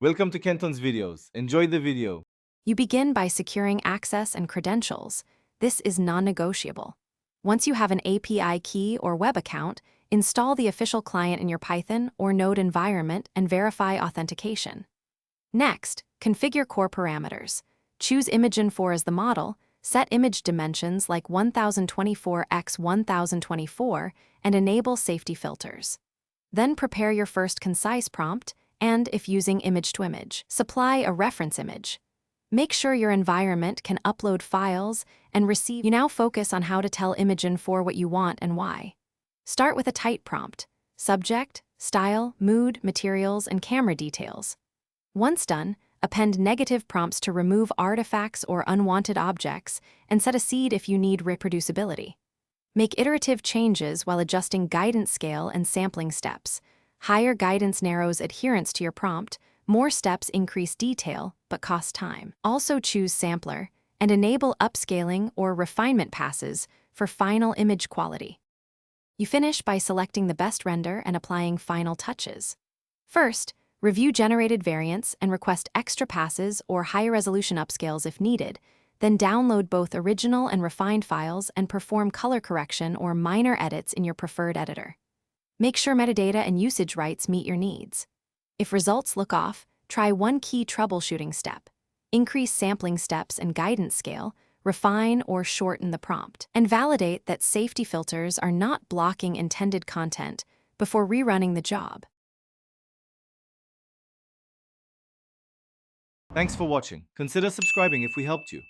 Welcome to Kenton's videos. Enjoy the video. You begin by securing access and credentials. This is non-negotiable. Once you have an API key or web account, install the official client in your Python or Node environment and verify authentication. Next, configure core parameters. Choose Imagen 4 as the model, set image dimensions like 1024 x 1024, and enable safety filters. Then prepare your first concise prompt, and if using image-to-image, supply a reference image. Make sure your environment can upload files and receive. You now focus on how to tell Imagen 4 what you want and why. Start with a tight prompt: subject, style, mood, materials, and camera details. Once done, append negative prompts to remove artifacts or unwanted objects and set a seed if you need reproducibility. Make iterative changes while adjusting guidance scale and sampling steps. Higher guidance narrows adherence to your prompt, more steps increase detail but cost time. Also choose sampler and enable upscaling or refinement passes for final image quality. You finish by selecting the best render and applying final touches. First, review generated variants and request extra passes or higher resolution upscales if needed, then download both original and refined files and perform color correction or minor edits in your preferred editor. Make sure metadata and usage rights meet your needs. If results look off, try one key troubleshooting step. Increase sampling steps and guidance scale, refine or shorten the prompt, and validate that safety filters are not blocking intended content before rerunning the job. Thanks for watching. Consider subscribing if we helped you.